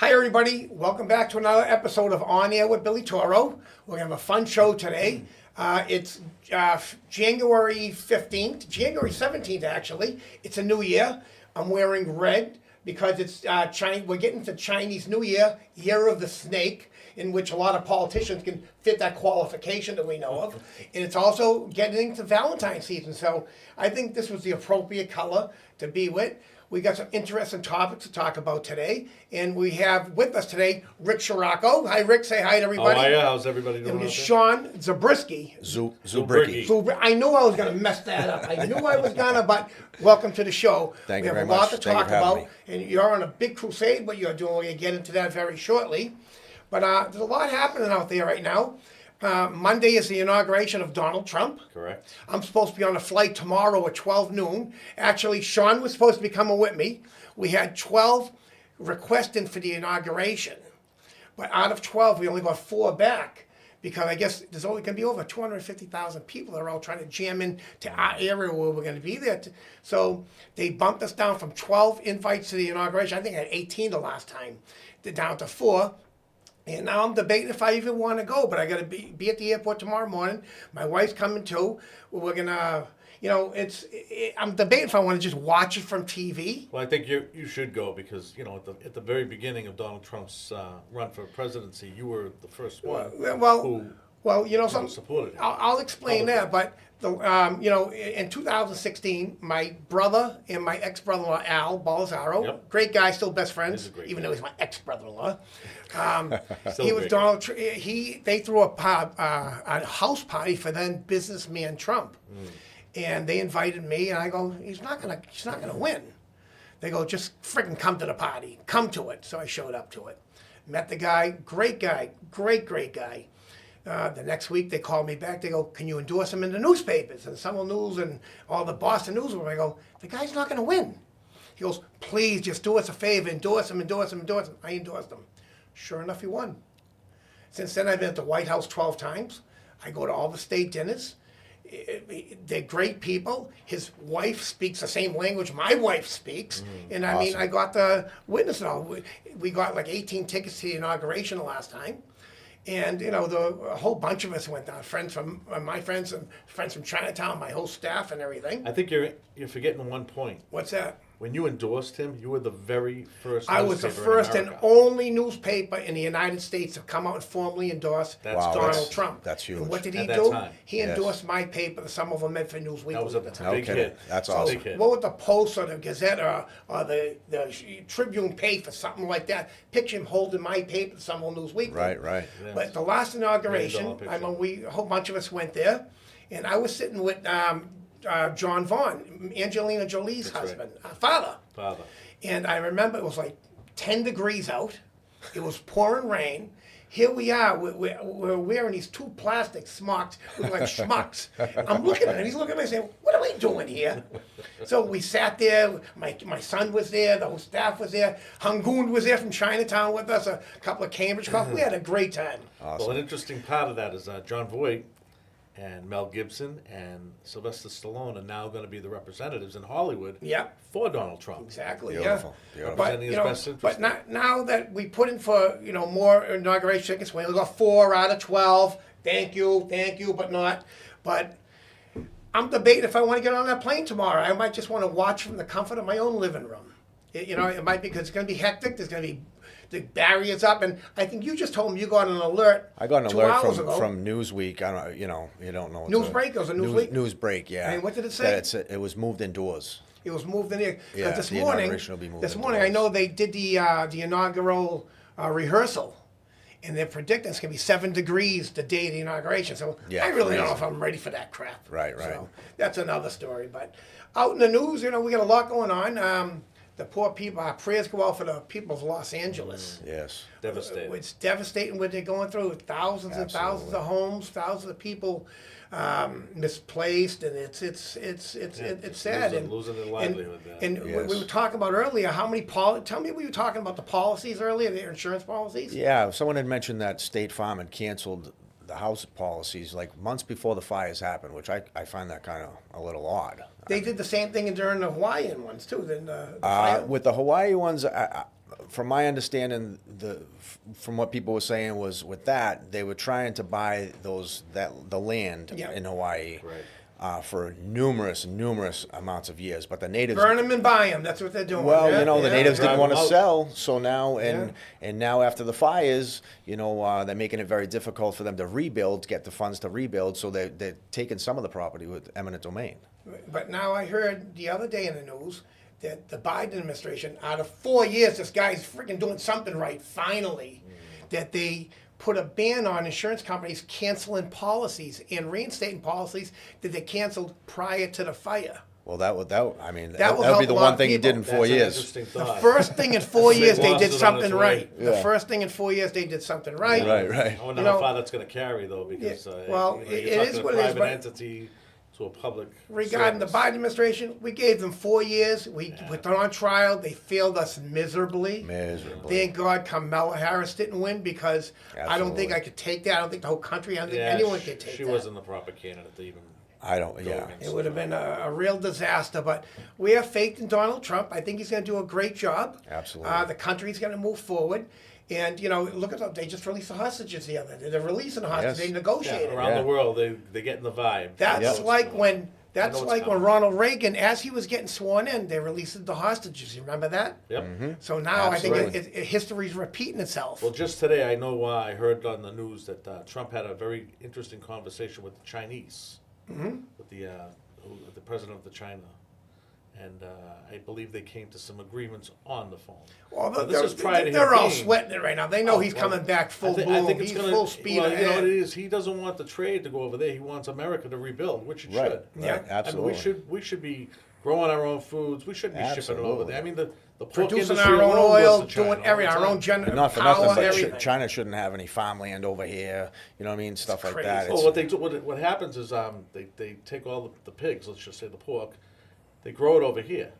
Hi, everybody. Welcome back to another episode of On Air with Billy Tauro. We're going to have a fun show today. It's January 15th, January 17th, actually. It's a new year. I'm wearing red because it's we're getting to Chinese New Year, Year of the Snake, in which a lot of politicians can fit that qualification that we know of. And it's also getting into Valentine's season. So I think this was the appropriate color to be with. We got some interesting topics to talk about today, and we have with us today Rick Scirocco. Hi, Rick. Say hi to everybody. Oh, yeah. How's everybody doing? And we have Shawn Zubrzycki. Zubrzycki. I knew I was going to mess that up. I knew I was going to, but welcome to the show. Thank you very much. We have a lot much. to Thank you talk for having about, and you're on a big crusade, what you're doing. We're going to get into that very shortly. But there's a lot happening out there right now. Monday is the inauguration of Donald Trump. Correct. I'm supposed to be on a flight tomorrow at 12 noon. Actually, Shawn was supposed to be coming with me. We had 12 requesting for the inauguration. But out of 12, we only got 4 back because I guess there's only going to be over 250,000 people that are all trying to jam into our area where we're going to be there. So they bumped us down from 12 invites to the inauguration. I think I had 18 the last time. They're down to 4. And now I'm debating if I even want to go, but I got to be at the airport tomorrow morning. My wife's coming too. We're gonna, I'm debating if I want to just watch it from TV. Well, I think you should go because at the very beginning of Donald Trump's run for presidency, you were the first one who supported him. I'll explain that, but in 2016, my brother and my ex-brother-in-law Al Balazaro, great guy, still best friends, even though he's my ex-brother-in-law. He was Donald. They threw a house party for then businessman Trump, and they invited me, and I go, he's not gonna win. They go, just freaking come to the party, come to it. So I showed up to it, met the guy, great guy, great guy. The next week they called me back. They go, can you endorse him in the newspapers and Summer News and all the Boston News? I go, the guy's not going to win. He goes, please just do us a favor, endorse him. I endorsed him. Sure enough, he won. Since then, I've been at the White House 12 times. I go to all the state dinners. They're great people. His wife speaks the same language my wife speaks. And I mean, I got to witness it all. We got like 18 tickets to the inauguration the last time. And, a whole bunch of us went down. Friends from my friends and friends from Chinatown, my whole staff and everything. I think you're forgetting one point. What's that? When you endorsed him, you were the very first I was the first and only newspaper in the United States to come out and formally endorse Donald Trump. That's huge. And what did he At that do? time. He endorsed my paper, the Somerville Medford Newsweek. That was at the time. big hit. That's So awesome. big hit. What would the Post or the Gazette or the Tribune pay for something like that? Picture him holding my paper, the Somerville Newsweek. Right. Yes. But the last inauguration, picture. a whole bunch of us went there, and I was sitting with John Vaughn, Angelina Jolie's husband, father. And I remember it was like 10 degrees out. It was pouring rain. Here we are. We're wearing these 2 plastic smocks, look like schmucks. I'm looking at him. He's looking at me saying, what are we doing here? So we sat there. My son was there. The whole staff was there. Hangoon was there from Chinatown with us. A couple of Cambridge cops. We had a great time. Awesome. Well, an interesting part of that is John Voight and Mel Gibson and Sylvester Stallone are now going to be the representatives in Hollywood for Donald Trump. Exactly. Beautiful. But, His best interest. But now that we put in for more inauguration tickets, we only got 4 out of 12. Thank you, but not. But I'm debating if I want to get on that plane tomorrow. I might just want to watch from the comfort of my own living room. It might be because it's going to be hectic. There's going to be the barriers up, and I think you just told me you got an alert. I got an 2 alert hours ago. from Newsweek. I don't, you don't know. Newsbreak? It was a Newsweek? Newsbreak, yeah. And what did it say? That it was moved indoors. It was moved in here. Yeah, this the morning, inauguration will be moved I indoors. know they did the inaugural rehearsal, and they're predicting it's going to be 7 degrees the day of the inauguration. So Yeah, I really don't know crazy. if I'm ready for that crap. Right. So that's another story. But out in the news, we got a lot going on. The poor people, our prayers go out for the people of Los Angeles. Yes. Devastating. It's devastating what they're going through. Thousands and thousands of homes, thousands of people misplaced, and it's sad. Losing their livelihood. And we were talking about earlier how many tell me we were talking about the policies earlier, the insurance policies. Yeah, someone had mentioned that State Farm had canceled the house policies like months before the fires happened, which I find that kind of a little odd. They did the same thing during the Hawaiian ones too. Then the fire. With the Hawaii ones, from my understanding, from what people were saying was with that, they were trying to buy the land in Hawaii. Right. For numerous amounts of years, but the natives burn them and buy them. That's what they're doing. well, the natives didn't Drive want to them out. sell, so now and now after the fires, they're making it very difficult for them to rebuild, get the funds to rebuild. So they're taking some of the property with eminent domain. But now I heard the other day in the news that the Biden administration, out of 4 years, this guy's freaking doing something right. Finally, that they put a ban on insurance companies canceling policies and reinstating policies that they canceled prior to the fire. Well, that would be the help a lot one of thing he did people. in 4 That's an years. interesting The thought. first thing in 4 years they lost did it on something its way. right. The Yeah. first thing in 4 years they did something right. Right. I wonder You how know, far that's going to carry, though, because well, you're it talking is a what it is, private but- entity to a public Regarding the service. Biden administration, we gave them 4 years. We put them on trial. They failed us miserably. Thank God Kamala Harris didn't win because I don't think Absolutely. I could take that. I don't think the whole country, I don't think Yeah, anyone could take she that. wasn't the proper candidate to even. I don't. go Yeah. against It would have been a real disaster, but we have faith in Donald Trump. I think he's going to do a great job. Absolutely. The country's going to move forward. And, look at them. They just released the hostages the other day. They're releasing the hostages. Yes. They negotiated. Around Yeah. the world, they get in the vibe. That's Yep. like when know it's coming. Ronald Reagan, as he was getting sworn in, they released the hostages. You remember that? Yep. So now Absolutely. I think history's repeating itself. Well, just today, I know I heard on the news that Trump had a very interesting conversation with the Chinese, with the president of the China, and I believe they came to some agreements on the phone. Well, Now, this is prior to they're him all being- sweating it right now. They know Oh, he's well, coming back full I bloom. think it's He's gonna, full speed well, ahead. it is. He doesn't want the trade to go over there. He wants America to rebuild, which it Right. should. Yeah. Absolutely. I mean, we should be growing our own foods. We shouldn't be shipping it over Absolutely. there. I mean, the pork Producing industry our own alone oil, goes to China doing all everything, the our own time. general Not for power, nothing, but everything. China shouldn't have any farmland over here. You know what I mean? Stuff like crazy. that. Well, what they do, what happens is they take all the pigs, let's just say the pork, they grow it over here.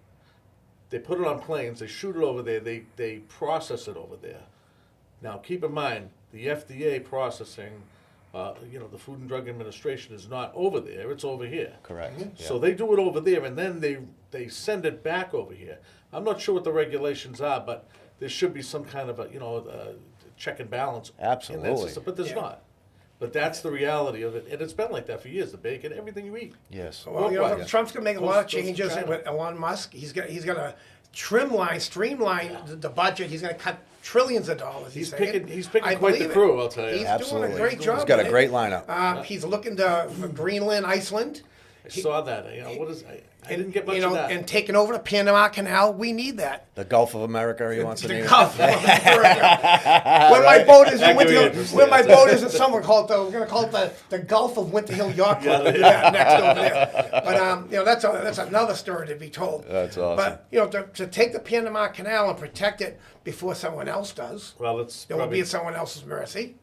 They put it on planes, they shoot it over there, they process it over there. Now, keep in mind, the FDA processing, the Food and Drug Administration is not over there, it's over here. Correct. So they do it over there, and then they send it back over here. I'm not sure what the regulations are, but there should be some kind of a check and balance in that Absolutely. system, but there's Yeah. not. But that's the reality of it, and it's been like that for years. The bacon, everything you eat. Yes. Well, Worldwide. Trump's going to make a Goes- lot of goes to changes China. with Elon Musk. He's going to streamline the budget. He's going to cut trillions of dollars. He's saying. picking I quite the believe it. crew, I'll tell you. He's Absolutely. doing a great job. He's got a with great it. lineup. He's looking for Greenland, Iceland. I saw that. What is? I didn't get much of that. And taking over the Panama Canal. We need that. The Gulf of America, he wants to name The it. Gulf of America. When my boat is in That could Winter be Hill, interesting, when my I'll tell boat you. is in summer, we're going to call it the Gulf of Winter Hill Yacht Club. We'll do that next over there. But that's another story to be told. That's awesome. But to take the Panama Canal and protect it before someone else does, Well, it's it will be probably, at someone else's mercy.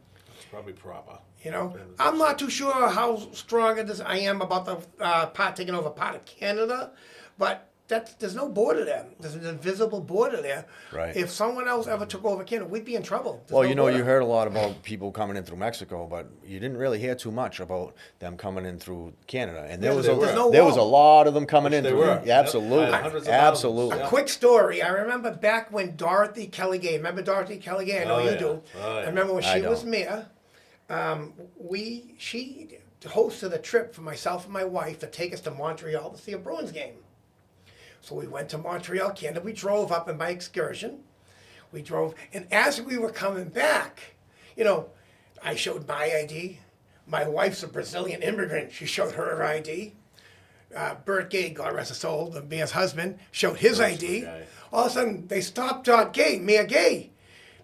proper. I'm not too sure how strong I am about the taking over part of Canada, but there's no border there. There's an invisible border there. Right. If someone else ever took over Canada, we'd be in trouble. There's Well, no you border. heard a lot about people coming in through Mexico, but you didn't really hear too much about them coming in through Canada. And there Yeah, was there were. There's no there was a wall. lot of them coming in They through. were. Yeah, absolutely. Yep. Hundreds of Absolutely. thousands. A quick story. I remember back when Dorothy Kelly Gay. Remember Dorothy Kelly Gay? I know Oh, you yeah. do. Oh, yeah. I remember when I she was don't. mayor. She hosted a trip for myself and my wife to take us to Montreal to see a Bruins game. So we went to Montreal, Canada. We drove up in my excursion. We drove, and as we were coming back, I showed my ID. My wife's a Brazilian immigrant. She showed her ID. Bert Gay, God rest his soul, the mayor's husband, showed his ID. guy. All of a sudden, they stopped Mayor Gay.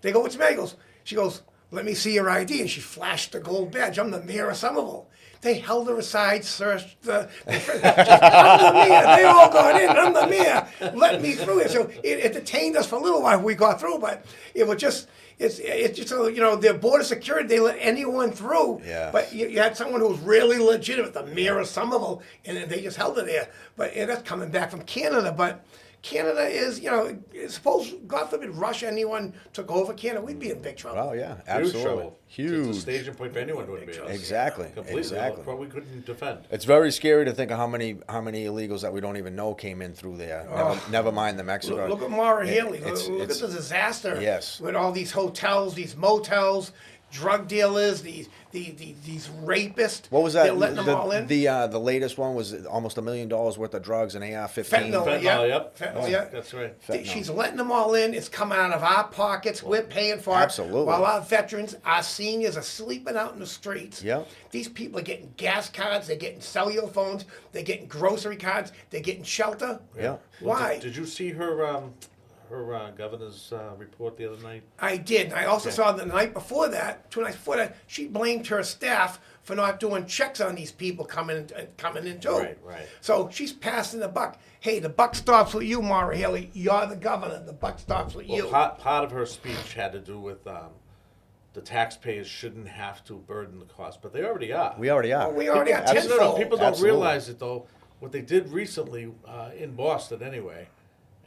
They go, "What's the matter?" She goes, "Let me see your ID." And she flashed the gold badge. I'm the mayor of Somerville. They held her aside, searched I'm the mayor. They all got in. I'm the mayor. Let me through here. So it detained us for a little while. We got through, but it was just. It's just their border security. They let anyone through. Yeah. But you had someone who was really legitimate, the mayor of Somerville, and then they just held it there. But that's coming back from Canada. But Canada is, suppose, God forbid, Russia, anyone took over Canada, we'd be in big trouble. Oh yeah, Huge absolutely, trouble. huge. It's a staging point for anyone to invade us. Exactly, Completely. exactly. Probably couldn't defend. It's very scary to think of how many illegals that we don't even know came in through there. Never mind the Mexico. Look at Mara Haley. it's- Look at the disaster. Yes. With all these hotels, these motels, drug dealers, these rapists. What was that? They're letting them all in. The latest one was almost $1 million worth of drugs and AR-15. Fentanyl. Fentanyl, yep. Fentanyl, yeah. That's right. Fentanyl. She's letting them all in. It's coming out of our pockets. We're paying for it. Absolutely. While our veterans, our seniors are sleeping out in the streets. Yep. These people are getting gas cards. They're getting cellular phones. They're getting grocery cards. They're getting shelter. Yeah. Why? Did you see her governor's report the other night? I did. I also saw the night before that, 2 nights before that, she blamed her staff for not doing checks on these people coming in too. Right. So she's passing the buck. Hey, the buck stops with you, Mara Haley. You're the governor. The buck stops with you. Well, part of her speech had to do with the taxpayers shouldn't have to burden the cost, but they already are. We already are. Well, we already are Absolutely. tenfold. People don't Absolutely. realize it though. What they did recently in Boston, anyway,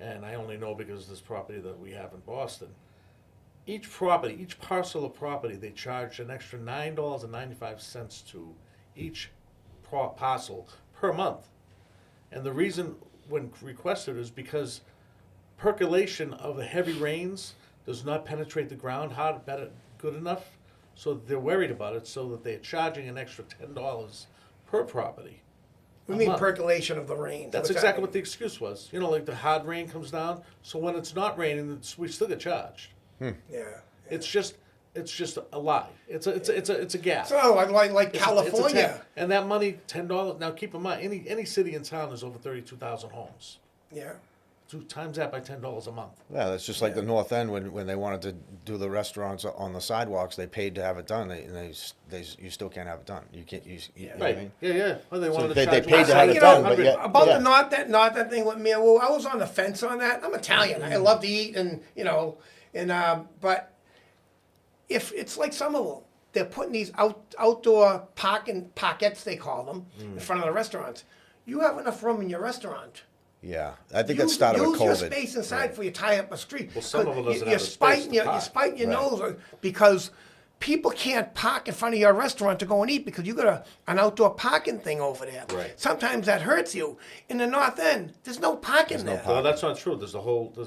and I only know because of this property that we have in Boston. Each parcel of property, they charge an extra $9.95 to each parcel per month. And the reason when requested is because percolation of the heavy rains does not penetrate the ground good enough, so they're worried about it, so that they're charging an extra $10 per property. We mean month. Percolation of the rain. That's exactly what the excuse was. Like the hard rain comes down, so when it's not raining, we still get charged. Yeah. It's just a lie. It's a gap. So like It's a California. tap. And that money, $10. Now keep in mind, any city in town is over 32,000 homes. Yeah. So times that by $10 a month. Yeah, that's just like the North End when they wanted to do the restaurants on the sidewalks. They paid to have it done. You still can't have it done. You can't. You know what I mean? Yeah. Well, they wanted they to charge paid to us have it You done, know, but yet- about yeah. the not that thing with me. Well, I was on the fence on that. I'm Italian. I love to eat, and but if it's like Somerville, they're putting these outdoor parking pockets, they call them, in front of the restaurants. You have enough room in your restaurant. Yeah, I think that started with Use your COVID. space inside before you tie up a street. Well, Somerville doesn't You're have the space to You're park. spiting your Right. nose because people can't park in front of your restaurant to go and eat because you got an outdoor parking thing over there. Right. Sometimes that hurts you. In the North End, there's no parking there. Well, that's not true. There's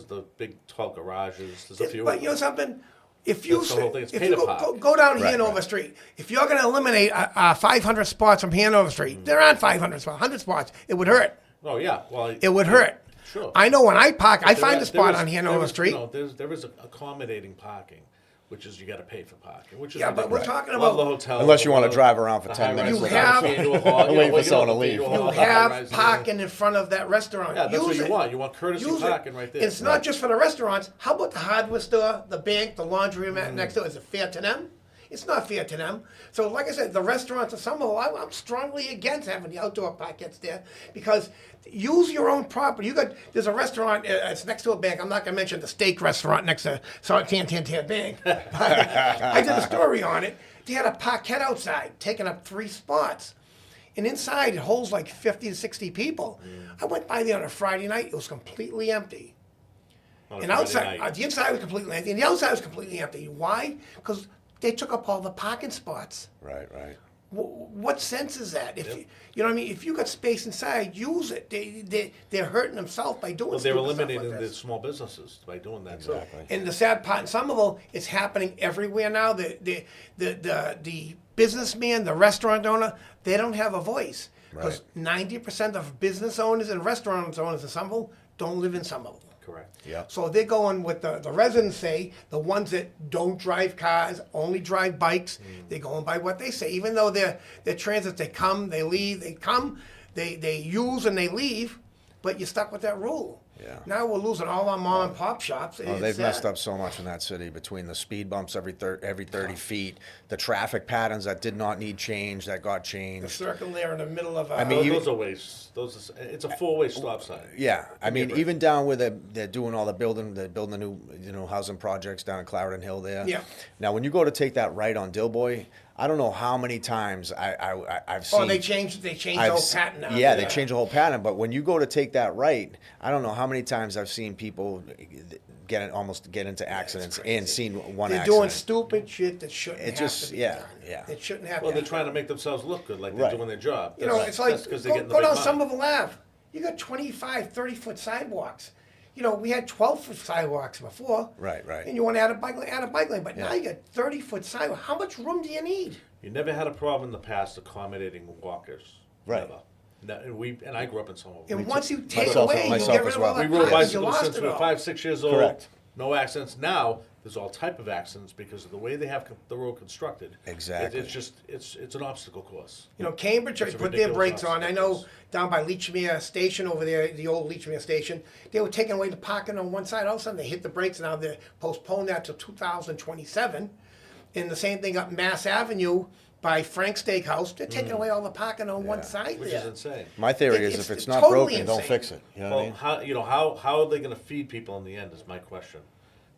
the big tall garages. There's a few. But you know something? If you That's the whole thing. It's if pay you to park. go down Right, Hanover right. Street, if you're going to eliminate 500 spots from Hanover Street, there aren't 500 spots, 100 spots. It would hurt. Oh yeah. Well, It would hurt. Sure. I know when I park, I There find is- a spot there on is- Hanover there is- Street. No, there is accommodating parking, which is you got to pay for parking. Which is Yeah, but we're ridiculous. talking A lot of about- the hotels. Unless you a wanna lot of drive around for the 10 high-rise minutes You restaurants, have- you can't do a hall, Waiting for well, someone to you leave. don't You do a have high-rise, parking in front of that restaurant. Yeah, that's what Use you it. want. You want courtesy Use it. parking right there. It's not just for the restaurants. How about the hardware store, the bank, the laundromat next door? Is it fair to them? It's not fair to them. So, like I said, the restaurants of Somerville, I'm strongly against having the outdoor pockets there because use your own property. There's a restaurant. It's next to a bank. I'm not going to mention the steak restaurant next to Santander Bank. I did a story on it. They had a parquet outside, taking up 3 spots. And inside, it holds like 50 to 60 people. I went by there on a Friday night. It was completely empty. On a And Friday outside, night. the inside was completely empty, and the outside was completely empty. Why? Because they took up all the parking spots. Right. What sense is that? If you know what I mean, if you got space inside, use it. They're hurting themselves by doing. Well, they're stupid stuff like eliminating the this. small businesses by doing that. Exactly. And the sad part in Somerville, it's happening everywhere now. The businessman, the restaurant owner, they don't have a voice because 90% of business owners and restaurant owners in Somerville don't live in Somerville. Correct. Yeah. So they're going with the residents say, the ones that don't drive cars, only drive bikes, they're going by what they say. Even though they're transit, they come, they leave, they come, they use and they leave, but you're stuck with that rule. Yeah. Now we're losing all our mom and pop shops. Oh, they've messed up so much in that city between the speed bumps every 30 feet, the traffic patterns that did not need change that got The changed. circle there in the middle of. I mean, Those are ways. It's a 4-way stop sign. Yeah, I mean, even down where they're doing all the building, they're building the new housing projects down in Clarendon Hill there. Yeah. Now, when you go to take that right on Dilboy, I don't know how many times I've seen. Oh, they changed the whole pattern now. Yeah, they changed the whole pattern. But when you go to take that right, I don't know how many times I've seen people almost get into accidents and seen one They're accident. doing stupid shit that shouldn't have to be done. Yeah. It shouldn't have Well, to they're happen. trying to make themselves look good, like they're Right. doing their job. You know, it's like, because they're go, getting the go big down money. Somerville Ave. You got 25, 30-foot sidewalks. You know, we had 12-foot sidewalks before. Right. And you want to add a bike lane. But now you got 30-foot sidewalk. How much room do you need? You never had a problem in the past accommodating walkers. Right. Never. No, and I grew up in Somerville. And once you take Myself- away, you myself get rid as of well. all We that rode parking, you bicycles lost since it we were all. 5, 6 years old. Correct. No accidents. Now there's all type of accidents because of the way they have the road constructed. Exactly. It's just it's an obstacle course. You know, Cambridge It's a put their ridiculous brakes on. I know obstacle. down by Leechmere Station over there, the old Leechmere Station, they were taking away the parking on one side. All of a sudden, they hit the brakes. Now they're postponed that to 2027. And the same thing up Mass Avenue by Frank's Steakhouse. They're taking away all the parking on one side Which there. is insane. My theory is It's if it's not totally broken, don't insane. fix it. You know what I Well, mean? how are they going to feed people in the end? Is my question.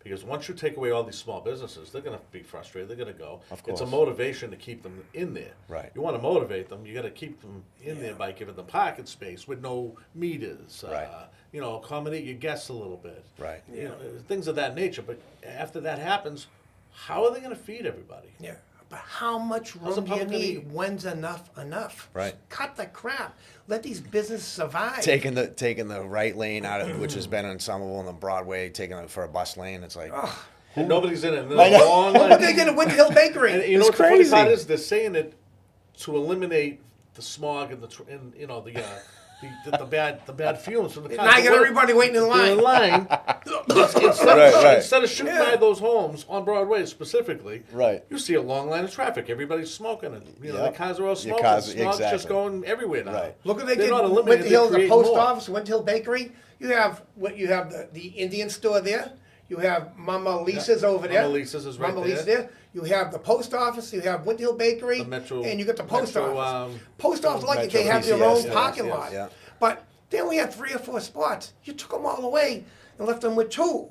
Because once you take away all these small businesses, they're going to be frustrated. They're going to go. Of It's a course. motivation to keep them in there. Right. You want to motivate them. You got to keep them in there by giving them parking space with no meters. Right. You know, accommodate your guests a little bit. Right. You know, things of that nature. But after that happens, how are they going to feed everybody? Yeah. But how much How's the room do you public gonna need? eat? When's enough? Right. Cut the crap. Let these businesses survive. Taking the right lane out of which has been in Somerville and the Broadway, taking it for a bus lane. It's like And nobody's in it. And I there's a know. long What line. they did at Winter Hill Bakery. And you know It's what the funny part crazy. is? They're saying it to eliminate the smog and and you know the bad fumes from the cars. Now you got everybody waiting in They're in line. line. Instead of shooting Yeah. by those homes on Broadway specifically, Right. you see a long line of traffic. Everybody's smoking, and you know Yep. the cars are all Your smoking. cars- Smog's just exactly. going everywhere now. Right. Look what they They're did. not eliminating, Winter Hill, they're the creating post more. office, Winter Hill Bakery. You have the Indian store there. You have Mama Lisa's over there. Mama Lisa's is right Mama there. Lisa's there. You have the post office. You have Winter Hill Bakery. The Metro- and you got the post Metro, office. Post office, like Metro they have their PCS, own yes, parking yes, lot. yeah. But they only had 3 or 4 spots. You took them all away and left them with 2.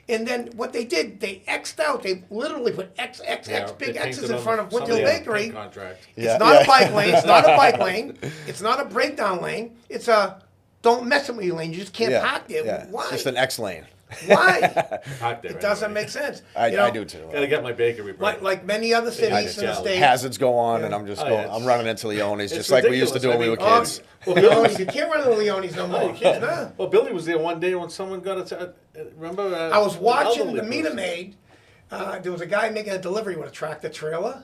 And then what they did, they X'd out. They literally put X, Yeah, big they X's painted in front of Winter Hill somebody had a Bakery. paint contract. Yeah, It's not yeah. a bike lane. It's not a bike lane. It's not a breakdown lane. It's a don't mess with me lane. You just can't park there. yeah. Why? Just an X lane. Why? Park there It doesn't anyway. make sense. I, You know, I do too. Gotta get my bakery. Bread. Like many other cities in the tell. state. Hazards go on, and I'm just Oh, going. yeah, I'm running into Leone's it's just like we used to do when we were ridiculous. kids. Leone's, you can't run into Leone's no more. No, you can't. Nah. Well, Billy was there one day when someone got remember? I was watching elderly the meter person. maid. There was a guy making a delivery with a tractor trailer,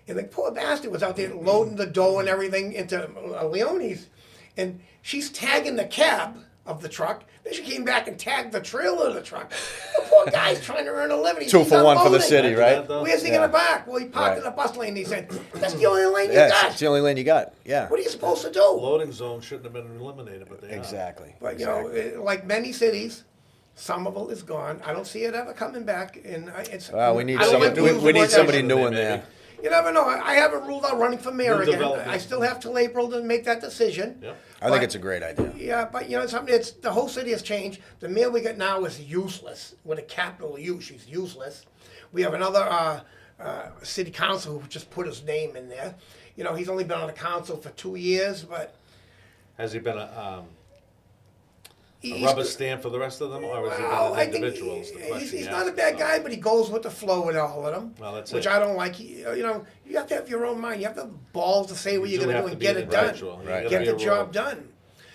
and the poor bastard was out there loading the dough and everything into Leone's, and she's tagging the cab of the truck. Then she came back and tagged the trailer of the truck. The poor guy's trying to earn a living. He's 2 for 1 for the unloading. city, Imagine right? that, though. Where's he Yeah. gonna park? Well, he parked in Right. the bus lane. He said, "That's the only lane you Yeah, got. it's the only lane you got. Yeah. What are you supposed to do?" Loading zone shouldn't have been eliminated, but they are. Exactly. But exactly. like many cities, Somerville is gone. I don't see it ever coming back. And it's Well, we need I don't somebody. like to We, use we the need word somebody that- new in Maybe. there. You never know. I haven't ruled out running for mayor New again. development. I still have till April to make that decision. Yep. I think But- it's a great idea. Yeah, but you know something. It's the whole city has changed. The mayor we got now is useless with a capital U. She's useless. We have another city council who just put his name in there. You know, he's only been on the council for 2 years, but Has he been a he's rubber stamp for the rest of them, or has he Well, been I an think individual? Is the question he's you not a ask bad yourself. guy, but he goes with the flow with all of them. Well, that's which it. I don't like. You know, you have to have your own mind. You have to have balls to say what You you're do going to have do to and be get an it done. individual. You Right. gotta Get be the a job role. done.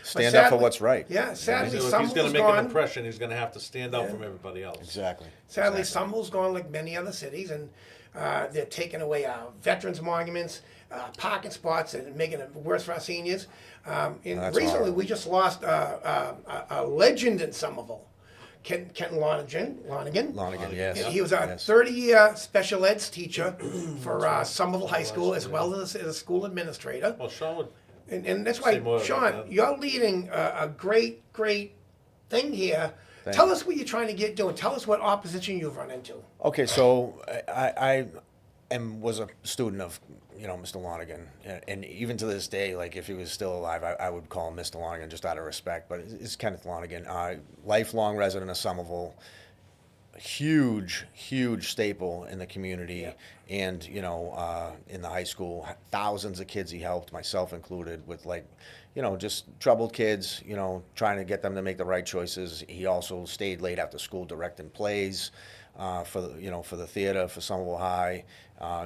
Stand But up for sadly- what's right. Yeah, So sadly, if he's going Summerville's to make an gone. impression, he's going to have to stand out from everybody else. Exactly. Sadly, Exactly. Summerville's gone like many other cities, and they're taking away veterans monuments, parking spots, and making it worse for our seniors. And That's recently, horrible. we just lost a legend in Somerville, Ken Lonigan. Lonigan, yes. He was a Yes. 30-year special eds teacher for Somerville High School, as well as a school administrator. Well, Shawn would. And that's Say why, more about Shawn, that. you're leading a great thing here. Tell us what you're trying to get doing. Tell us what opposition you've run into. Okay, so I was a student of Mr. Lonigan, and even to this day, like if he was still alive, I would call him Mr. Lonigan just out of respect. But it's Kenneth Lonigan, lifelong resident of Somerville. a huge staple in the community, and in the high school, thousands of kids he helped, myself included, with like, just troubled kids, trying to get them to make the right choices. He also stayed late after school directing plays for the theater for Somerville High.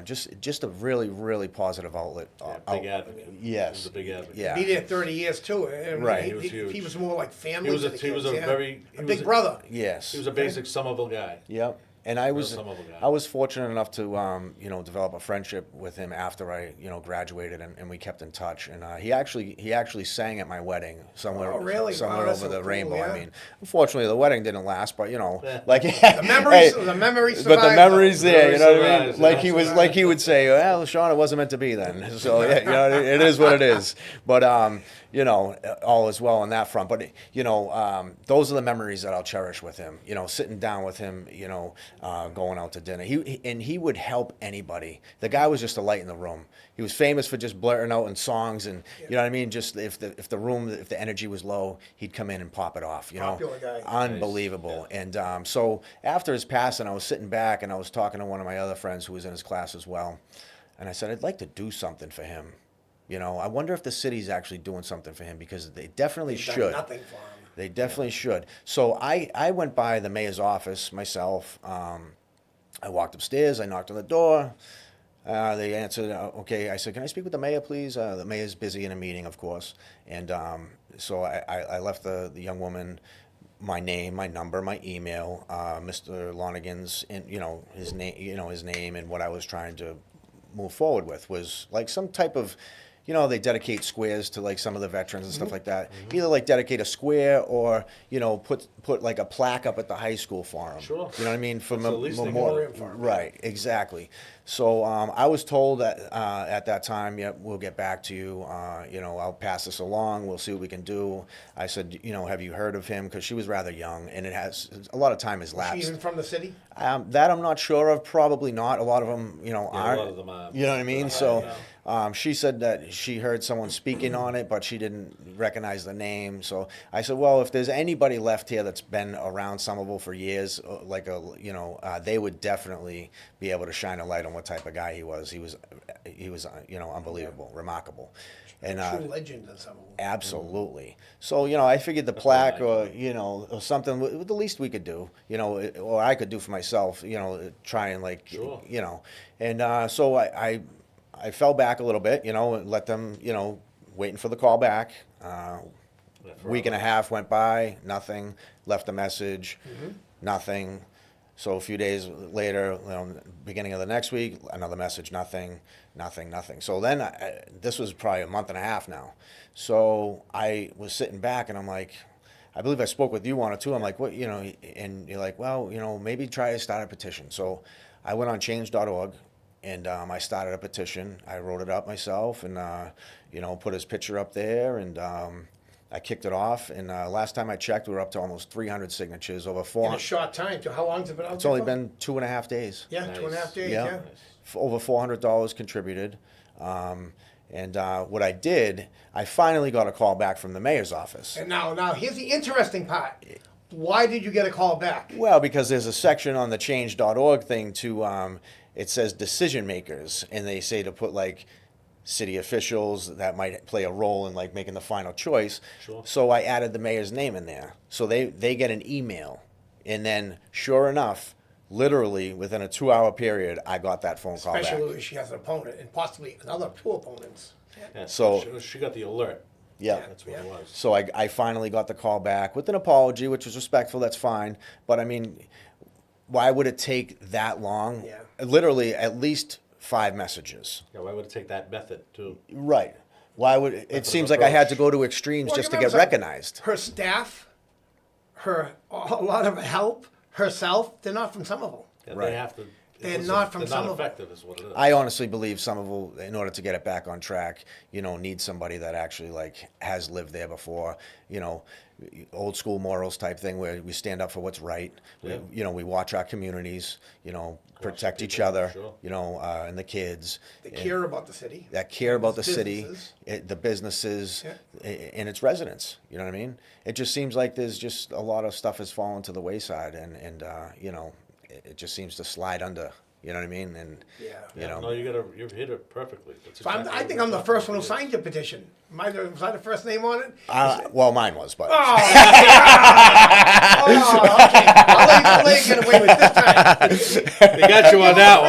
Just a really positive outlet. Big advocate. Yes. He was a big advocate. Yeah. Be there 30 years too. And Right. He was huge. He was more like family. He was to a the he was kids, a very a big brother. Yes. He was a basic Somerville guy. Yep. And I was Somerville guy. I was fortunate enough to develop a friendship with him after I graduated, and we kept in touch. And he actually sang at my wedding somewhere. Oh, really? Somewhere Wow, that's over so the cool, rainbow. yeah. I mean, unfortunately the wedding didn't last, but like The memories, hey, the memories but the survive, memories though. there, you know what I Memories mean? survive, Like he would say, well, Shawn, it wasn't meant to be then. So yeah, it is what it is. But all is well on that front. But those are the memories that I'll cherish with him. Sitting down with him, going out to dinner. He would help anybody. The guy was just a light in the room. He was famous for just blurting out in songs, and you know what I mean. Just if the energy was low, he'd come in and pop it off. Popular guy. Unbelievable. Nice. And so after his passing, I was sitting back and I was talking to one of my other friends who was in his class as well, and I said, I'd like to do something for him. I wonder if the city's actually doing something for him, because they definitely They've done should. nothing for him. They definitely should. So I went by the mayor's office myself. I walked upstairs. I knocked on the door. They answered, okay. I said, can I speak with the mayor, please? The mayor's busy in a meeting, of course. And so I left the young woman my name, my number, my email, Mr. Lonigan's, and his name, and what I was trying to move forward with was like some type of, they dedicate squares to like some of the veterans and stuff like that. Either like dedicate a square or put like a plaque up at the high school for them. Sure. You know what I mean? For That's the least they can memorial. do. Right. Exactly. So I was told that at that time, we'll get back to you. I'll pass this along. We'll see what we can do. I said, have you heard of him? Because she was rather young, and a lot of time has Is she lapsed. even from the city? That I'm not sure of. Probably not. A lot of them, aren't. A lot of them are. You know what I mean? Right, So yeah. she said that she heard someone speaking on it, but she didn't recognize the name. So I said, well, if there's anybody left here that's been around Somerville for years, they would definitely be able to shine a light on what type of guy he was. He was unbelievable, remarkable. And True legend in some of them. absolutely. So, I figured the plaque or something, the least we could do, or I could do for myself, try and like, Sure. And so I fell back a little bit, and let them, waiting for the call back. Week and a half went by, nothing. Left a message, nothing. So a few days later, beginning of the next week, another message, nothing. So then this was probably a month and a half now. So I was sitting back and I'm like, I believe I spoke with you on it too. I'm like, what, and you're like, well, maybe try to start a petition. So I went on change.org and I started a petition. I wrote it up myself and, put his picture up there and, I kicked it off, and last time I checked, we were up to almost 300 signatures, over In 400. a short time. So how long's it been out It's there only for? been 2.5 days. Yeah, Nice. 2.5 days, Yeah. yeah. Over $400 contributed. And what I did, I finally got a call back from the mayor's office. And now here's the interesting part. Why did you get a call back? Well, because there's a section on the change.org thing it says decision makers, and they say to put like city officials that might play a role in like making the final choice. Sure. So I added the mayor's name in there. So they get an email. And then sure enough, literally within a 2-hour period, I got that phone call back. Especially if she has an opponent and possibly another two opponents. Yeah, So- she got the alert. Yeah. That's what it was. So I finally got the call back with an apology, which was respectful. That's fine. But I mean, why would it take that long? Yeah. Literally at least 5 messages. Yeah, why would it take that method too? Right. Why would it seems like I had to go to extremes Well, just you to get remember recognized. Her staff, a lot of help, herself, they're not from Somerville. Yeah, Right. They have to. They're not from They're not Somerville. effective, is what it is. I honestly believe Somerville, in order to get it back on track, needs somebody that actually like has lived there before, old school morals type thing where we stand up for what's right. Yeah. We watch our communities, protect each people, other, sure. and the kids. They care about the city. That care about the city, Businesses. the businesses, Yeah. and its residents. You know what I mean? It just seems like there's just a lot of stuff has fallen to the wayside, and it just seems to slide under. You know what I mean? And Yeah. No, you've hit it perfectly. That's So exactly I what think we're I'm the talking first one who about. signed your petition. Was I the first name on it? well, mine was, but Oh, okay. I'll let you get away with this time. They got you on that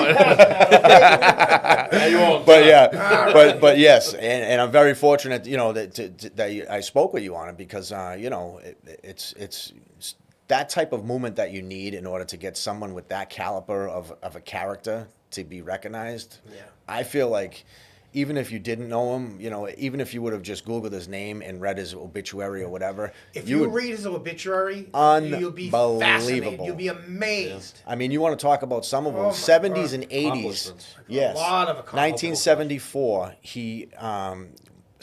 one. Now you won't. but yeah, but yes, and I'm very fortunate, that I spoke with you on it because it's that type of movement that you need in order to get someone with that caliber of a character to be recognized. Yeah. I feel like even if you didn't know him, even if you would have just Googled his name and read his obituary or whatever, If you would read his obituary, you'll be fascinated. Unbelievable. You'll be amazed. I mean, you want to talk about some of them, Oh my 70s God. and 80s. Accomplishments. Yes. A lot of accomplishments. 1974, he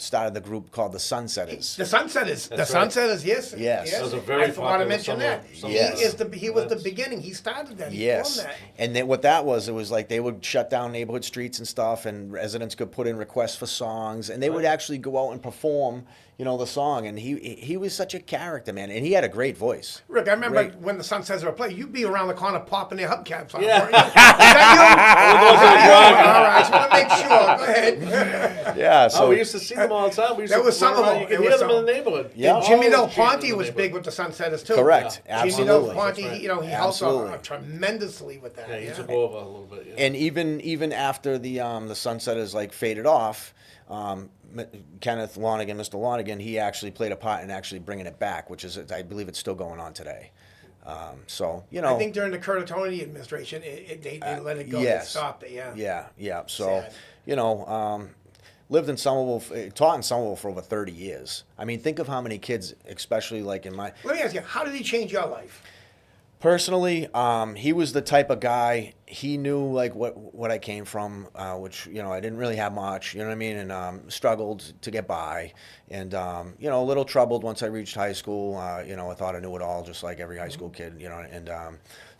started the group called the Sunsetters. The Sunsetters. That's The right. Sunsetters, yes. Yes. That was a very I forgot to popular mention summer- that. summer Yes. He was the events. beginning. He started that. He Yes, formed that. and then what that was, it was like they would shut down neighborhood streets and stuff, and residents could put in requests for songs, and they would actually go out and perform, the song. And he was such a character, man, and he had a great voice. Rick, I remember Great. when the Sunsetters were playing, you'd be around the corner popping their hubcaps on. Yeah. Weren't you? Is that you? All right, I just want to make sure. Go ahead. Yeah, so Oh, we used to see them all the time. We used There to was some run of around. them. You could There hear was them in some. the neighborhood. Yeah. And Jimmy All Del the streets in Ponte the was neighborhood. big with the Sunsetters too. correct, Yeah. Jimmy Del absolutely. Ponte, right. he helped Absolutely. tremendously with that. Yeah, he Yeah. took over a little bit. Yeah. And even after the Sunsetters like faded off, Kenneth Lonigan, Mr. Lonigan, he actually played a part in actually bringing it back, which is, I believe, it's still going on today. So I think during the Curtatone administration, they let it go. yes. They stopped it. Yeah. Yeah. So, Sad. lived in Somerville, taught in Somerville for over 30 years. I mean, think of how many kids, especially like in my Let me ask you, how did he change your life? personally, he was the type of guy. He knew like what I came from, which I didn't really have much. You know what I mean, and struggled to get by, and a little troubled once I reached high school. I thought I knew it all, just like every high school kid. And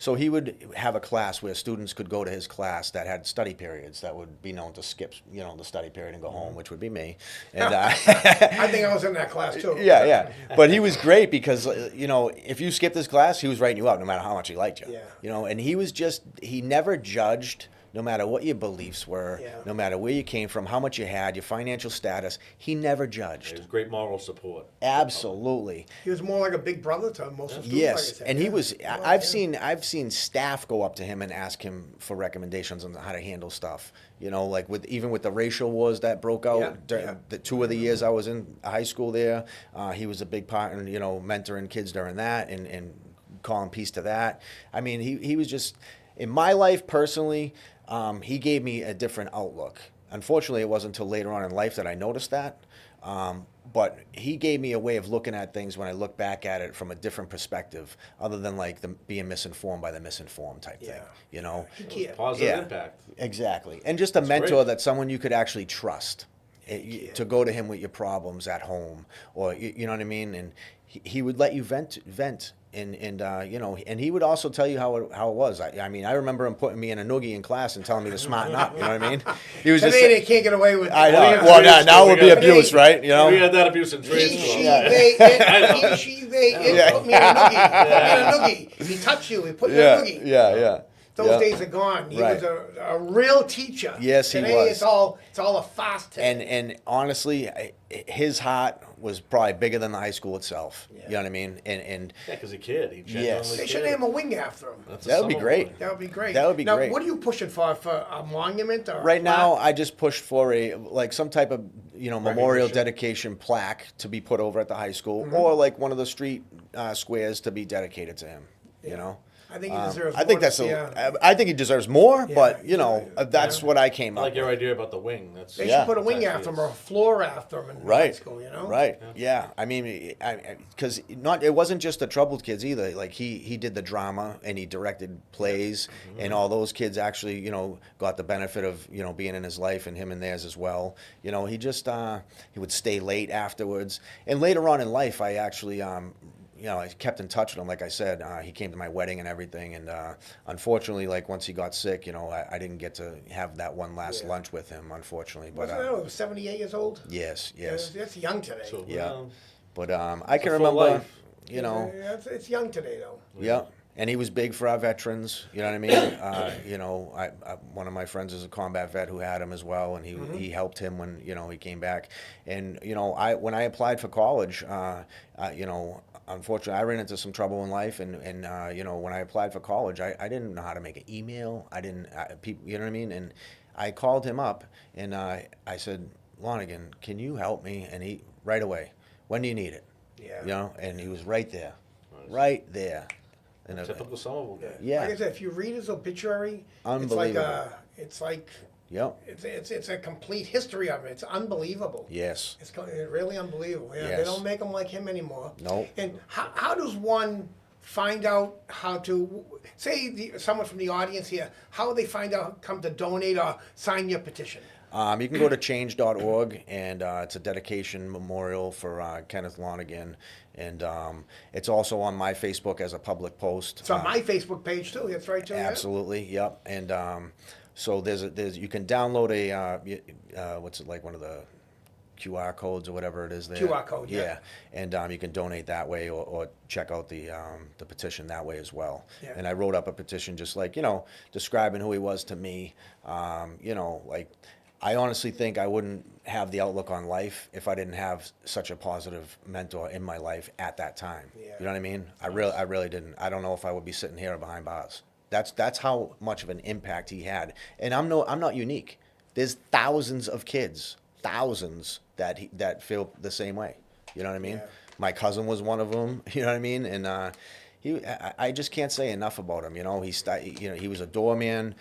so he would have a class where students could go to his class that had study periods that would be known to skip, the study period and go home, which would be me. And I think I was in that class too. yeah. But he was great because, if you skipped his class, he was writing you out no matter how much he liked you. Yeah. And he never judged, no matter what your beliefs were, Yeah. no matter where you came from, how much you had, your financial status. He never It judged. was great moral support. Absolutely. He was more like a big brother to most of the students. Yes, like I said. and he Yeah. was. Well, I've yeah. I've seen staff go up to him and ask him for recommendations on how to handle stuff. Like even with the racial wars that broke out, Yeah, during yeah. the 2 of the years I was in high school there, he was a big part in mentoring kids during that and calling peace to that. I mean, he was just in my life personally. He gave me a different outlook. Unfortunately, it wasn't until later on in life that I noticed that. But he gave me a way of looking at things when I look back at it from a different perspective, other than like being misinformed by the misinformed type thing. He It was cared. positive Yeah. impact. Exactly. And just a mentor great. that someone you could actually trust to go to him with your problems at home, or you know what I mean. And he would let you vent. And and he would also tell you how it was. I mean, I remember him putting me in a noogie in class and telling me to smarten up. You know what I mean? He was Today they can't get away with it. I know. Yeah. Well, now it would be Yeah. abuse, right? You know. We had that abuse in trade He, school. she, Yeah. they, it. He, she, they, it. Yeah. Put me in a noogie. Put me in a noogie. He touched you. He put you in a noogie. Yeah. Those days are gone. He Right. was a real teacher. Yes, he Today was. It's all a fast test. And honestly, his heart was probably bigger than the high school itself. Yeah. You know what I mean? And Yeah, because he cared. He genuinely Yes. They should cared. name a wing after him. That's a That would be summer great. boy. That would be great. That would be now, great. what are you pushing for a monument or right a now, plaque? I just pushed for some type of memorial Recognition. dedication plaque to be put over at the high school, or like one of the street squares to be dedicated to him. You know. I think he deserves I think more. I think he deserves more, Yeah, but you know, that's yeah. what I came I up like with. your idea about the wing. They Yeah. should put a wing That's after him actually or a floor after him in high Right. school, you know? Right. Yeah. I mean, because it wasn't just the troubled kids either. Like he did the drama and he directed plays, and all those kids actually, you know, got the benefit of, you know, being in his life and him and theirs as well. You know, he just he would stay late afterwards, and later on in life, I actually you know, I kept in touch with him. Like I said, he came to my wedding and everything. And unfortunately, like once he got sick, you know, I didn't get to have that one last lunch with him, unfortunately. But Wasn't that, he was 78 years old? yes, Yeah, yes, that's young today. So, yeah. well, But I can a full remember, life. you know, Yeah, it's young today, though. yeah. And he was big for our veterans. You know what I mean? You know, one of my friends is a combat vet who had him as well, and he helped him when, you know, he came back. And you know, when I applied for college, you know, unfortunately, I ran into some trouble in life, and you know, when I applied for college, I didn't know how to make an email. I didn't, you know what I mean? And I called him up, and I said, Lonigan, can you help me? And he, right away, when do you need it? Yeah. You know, and he was right there, right there. And typical Somerville guy. yeah. Like I said, if you read his obituary, Unbelievable. it's like Yep. it's a complete history of it. It's unbelievable. Yes. It's really unbelievable. Yeah, they Yes. don't make them like him anymore. Nope. And how does one find out how to say someone from the audience here? How do they find out come to donate or sign your petition? You can go to change.org, and it's a dedication memorial for Kenneth Lonigan. And it's also on my Facebook as a public post. It's on my Facebook page too. That's right too. yeah? Absolutely, yep. And so there's you can download a what's it, like one of the QR codes or whatever it is there. QR code, yeah. And you can donate that way, or check out the petition that way as well. Yeah. And I wrote up a petition just like, you know, describing who he was to me. You know, like, I honestly think I wouldn't have the outlook on life if I didn't have such a positive mentor in my life at that time. Yeah. You know what I mean? I really didn't. I don't know if I would be sitting here behind bars. That's how much of an impact he had. And I'm not unique. There's thousands of kids, that feel the same way. You know what I mean? Yeah. My cousin was one of them. You know what I mean? And I just can't say enough about him. You know, he was a doorman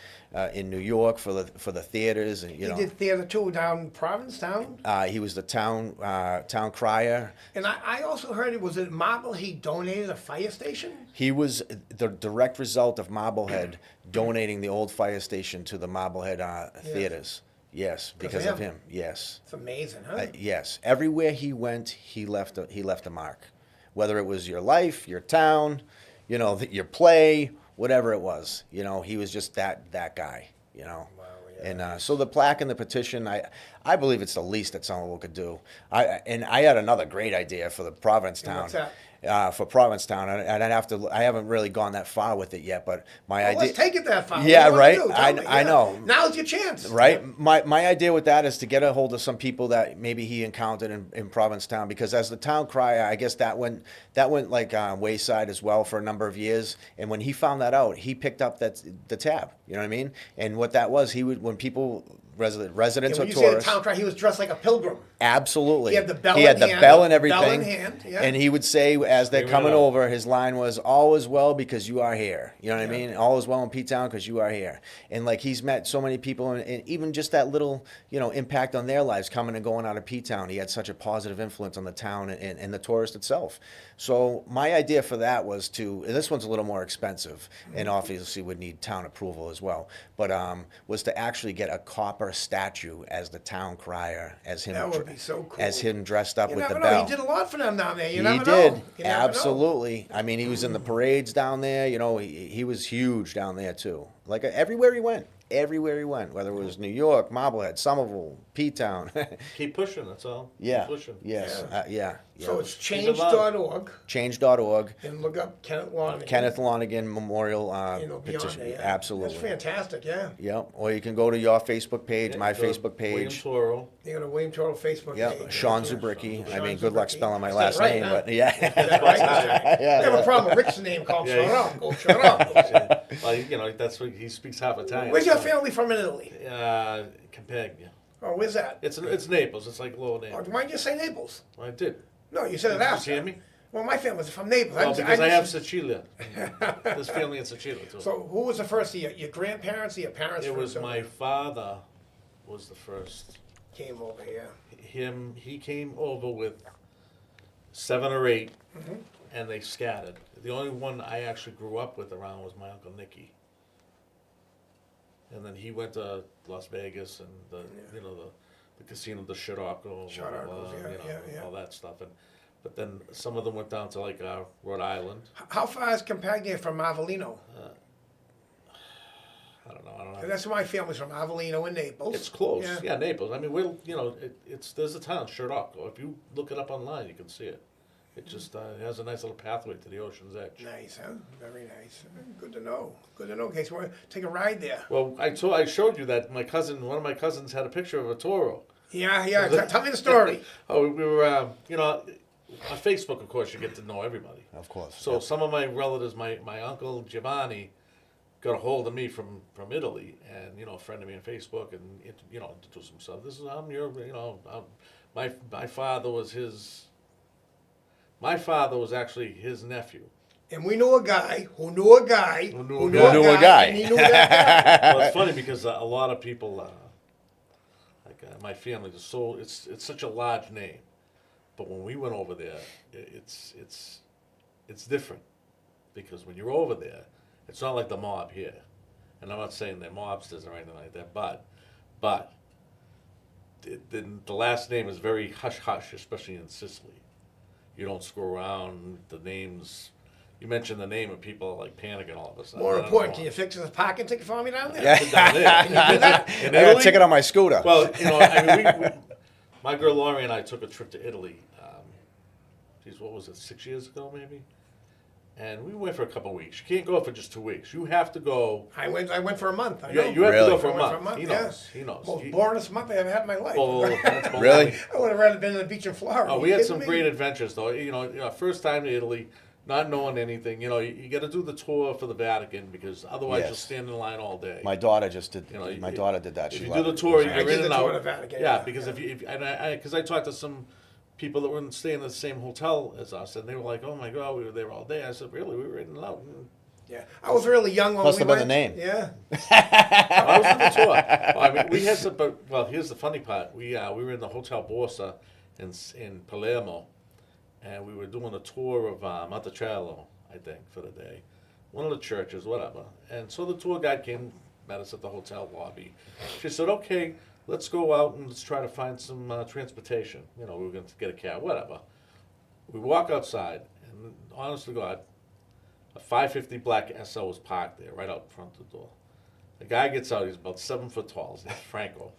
in New York for the theaters, and He did theater too down in Provincetown. he was the town crier. And I also heard it was at Marble he donated a fire station. He was the direct result of Marblehead donating the old fire station to the Marblehead theaters. Yes, because of him. Yes. It's amazing, huh? Yes. Everywhere he went, he left a mark. Whether it was your life, your town, you know, your play, whatever it was, you know, he was just that guy, you know. Wow, yeah. And so the plaque and the petition, I believe it's the least that someone could do. I had another great idea for the Provincetown. what's that? For Provincetown, and I haven't really gone that far with it yet, but my idea. Let's take it that far. Yeah, What do you right. wanna do? Tell me, I know. Now's your chance. Right. My idea with that is to get a hold of some people that maybe he encountered in Provincetown, because as the town crier, I guess that went like wayside as well for a number of years. And when he found that out, he picked up the tab. You know what I mean? And what that was, he would, when people, residents And or when you say the tourists. town crier, he was dressed like a pilgrim. Absolutely. He had the bell He had in the hand, bell and everything. bell in hand, yeah. And he would say, as they're Scream it coming out. over, his line was, "All is well because you are here." You know what I mean? All is well in P-Town because you are here. And like, he's met so many people, and even just that little, you know, impact on their lives coming and going out of P-Town. He had such a positive influence on the town and the tourist itself. So my idea for that was and this one's a little more expensive, and obviously would need town approval as well, but was to actually get a copper statue as the town crier, as him, That would be so cool. as him dressed up You with never the know. bell. He did a lot for them down there. You He never did, know. You never know. absolutely. I mean, he was in the parades down there. You know, he was huge down there too. Like everywhere he went, whether it was New York, Marblehead, Somerville, P-Town. Keep pushing, that's all. Yeah. Keep pushing. Yes. Yeah. So it's He's alive. change.org Change.org. and look up Kenneth Lonigan. Kenneth Lonigan Memorial You know, beyond petition. there, yeah. Absolutely. That's fantastic, yeah. Yep. Or you can go to your Facebook page, Yeah, my go Facebook William page. Toro. You got a William Turtle Facebook Yep. page. Shawn Yeah. Zubrzycki. I Shawn mean, good luck Zubrzycki. spelling my I said last it right, name, huh? but yeah. Is that right? Yeah, I have a problem with Rick's name called Yeah, Scirocco. Scirocco. Well, you know, that's what he speaks half Italian. Where's your so- family from in Italy? Campagna. Oh, where's that? It's Naples. It's like lower Oh, Naples. why did you say Naples? I did. No, you said it Did you after. hear me? Well, my family's from Naples. Well, because I have Sicilia. This family in Sicilia too. So who was the first? Your grandparents or your parents? It was first? my father was the first. Came over here. He came over with 7 or 8, and they scattered. The only one I actually grew up with around was my Uncle Nicky. And then he went to Las Vegas and the casino, the Scirocco, all that stuff. But then some of them went down to like Rhode Island. How far is Campagna from Avellino? I don't know. That's where my family's from, Avellino and Naples. It's close. Yeah, Naples. I mean, there's a town, Scirocco. If you look it up online, you can see it. It just it has a nice little pathway to the ocean's edge. Nice, huh? Very nice. Good to know. Good to know. Okay, so we're take a ride there. Well, I showed you that one of my cousins had a picture of a Tauro. Yeah. Tell me the story. We were, on Facebook, of course, you get to know everybody. Of course. So some of my relatives, my uncle Giovanni, got a hold of me from Italy, and a friend of me on Facebook, and introduced himself. This is my father was his. My father was actually his nephew. And we knew a guy who knew a guy who knew a guy. And he knew that guy. Well, it's funny because a lot of people, my family, it's such a large name, but when we went over there, it's different, because when you're over there, it's not like the mob here, and I'm not saying they're mobsters or anything like that, but the last name is very hush hush, especially in Sicily. You don't screw around. The names, you mention the name and people are like panicking all of a sudden. More important, can you fix the parking ticket for me down there? Yeah. Down there. Can you do that? I got a ticket on my scooter. Well, I mean, my girl Laurie and I took a trip to Italy. What was it, 6 years ago maybe? And we went for a couple of weeks. You can't go for just 2 weeks. You have to go. I went for a month. I You know. have Really? to go for I a went month. He knows. He knows. Most boringest month I ever had in my life. That's Really? I would have rather been on the beach in Florida. Oh, Are we you had kidding some me? great adventures though. First time to Italy, not knowing anything. You got to do the tour for the Vatican, because otherwise you'll Yes. stand in line all day. My daughter just did. You know, My daughter did that. If She you do loved the it. tour, I you're did in the and tour out. of the Vatican, Yeah, yeah. because because I talked to some people that were staying in the same hotel as us, and they were like, "Oh my God, we were there all day." I said, "Really? We were in and out." Yeah, I was really young when Must we have been went. the name. Yeah. I was on the tour. I mean, we had some, but here's the funny part. We were in the Hotel Borsa in Palermo, and we were doing a tour of Monticello, I think, for the day. One of the churches, whatever. And so the tour guide came, met us at the hotel lobby. She said, "Okay, let's go out and let's try to find some transportation. We were going to get a cab, whatever." We walk outside, and honest to God, a 550 black SL was parked there, right out front of the door. The guy gets out, he's about 7 foot tall. His name's Franco.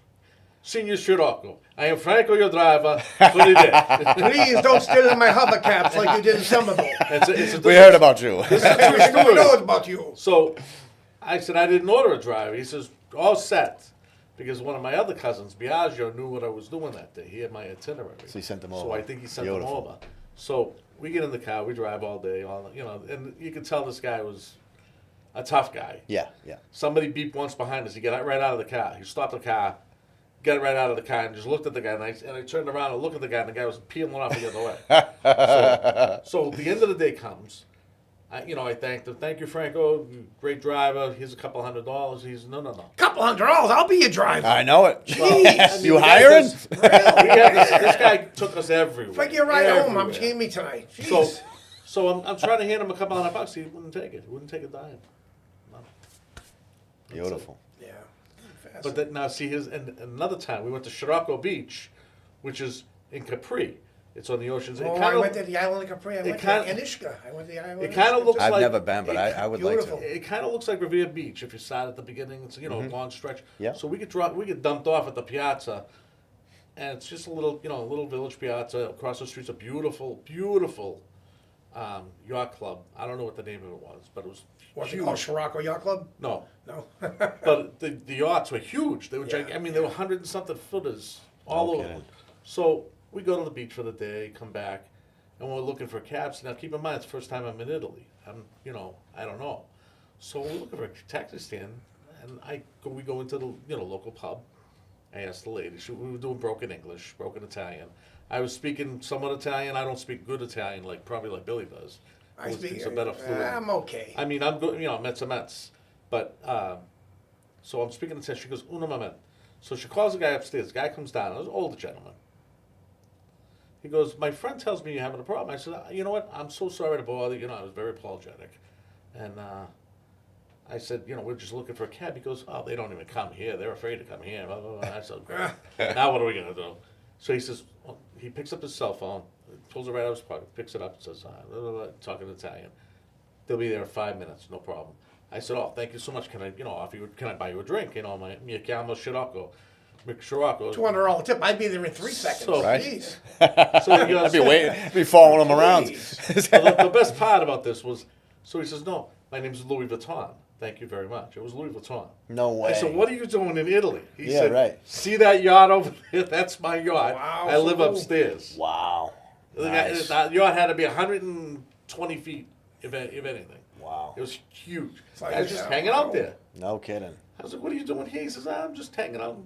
Signor Scirocco, I am Franco, your driver, for the day. Please don't steal my hubcaps like you did in Somerville. We heard about you. This is a true We story. know about you. So I said, I didn't order a driver. He says, all set. Because one of my other cousins, Biagio, knew what I was doing that day. He had my itinerary. So he sent them So over. I think he sent them Beautiful. over. So we get in the car, we drive all day, and you can tell this guy was a tough guy. Yeah. Somebody beeped once behind us. He got right out of the car. He stopped the car, got right out of the car, and just looked at the guy. And I turned around and looked at the guy, and the guy was peeling off the other way. So the end of the day comes. I thanked him. "Thank you, Franco. Great driver. Here's a couple $100. He's no. Couple $100, I'll be your driver. I know it. Jeez. You the guy hiring? just- We had this guy took us everywhere. If I get a ride home, I'm Everywhere. taking me tonight. Jeez. So I'm trying to hand him a couple $100. He wouldn't take it. He wouldn't take a dime. No. Beautiful. Yeah. But then, now see, and another time we went to Scirocco Beach, which is in Capri. It's on the oceans. I went to the island of Capri. I went to Anishka. I went to the island. It kind of looks I've like never been, but I would like Beautiful. to. It kind of looks like Revere Beach if you start at the beginning. It's a long stretch. Yeah. So we get dumped off at the piazza, and it's just a little little village piazza across the street's a beautiful yacht club. I don't know what the name of it was, but it was What's it huge. called? Scirocco Yacht Club? No, No. but the yachts were huge. They were Yeah. I mean, they were 100 and something footers all No over. kidding. So we go to the beach for the day, come back, and we're looking for cabs. Now, keep in mind, it's the first time I'm in Italy. I don't know. So we're looking for a taxi stand, and we go into the local pub, I asked the lady. We were doing broken English, broken Italian. I was speaking somewhat Italian. I don't speak good Italian, probably like Billy does. I speak a better fluent. I'm okay. I mean, I'm good. Met's a Mets. But, so I'm speaking Italian. She goes, "Uno moment." So she calls the guy upstairs. The guy comes down. It was an older gentleman. He goes, "My friend tells me you're having a problem." I said, "You know what? I'm so sorry to bother you." I was very apologetic. And I said, "We're just looking for a cab." He goes, "Oh, they don't even come here. They're afraid to come here." Blah, blah, blah. I said, "Great. Now what are we going to do?" So he says, he picks up his cell phone, pulls it right out of his pocket, picks it up, and says, blah, blah, blah, talking Italian. "They'll be there in 5 minutes, no problem." I said, "Oh, thank you so much. Can I, offer you? Can I buy you a drink? Mi chiamo Scirocco. Scirocco." $200 tip. I'd be there in 3 seconds. So- Right. Jeez. So he goes, I'd be waiting, I'd be following him around. Please. Well, the best part about this was, so he says, "No, my name's Louis Vuitton. Thank you very much." It was Louis Vuitton. No way. I said, "What are you doing in Italy?" He Yeah, said, right. "See that yacht over there? That's my yacht. Wow, I so live cool. upstairs." Wow. The yacht had to be 120 feet, if anything. Wow. It was huge. like I was just a- hanging out there. No kidding. I was like, "What are you doing here?" He says, "I'm just hanging out,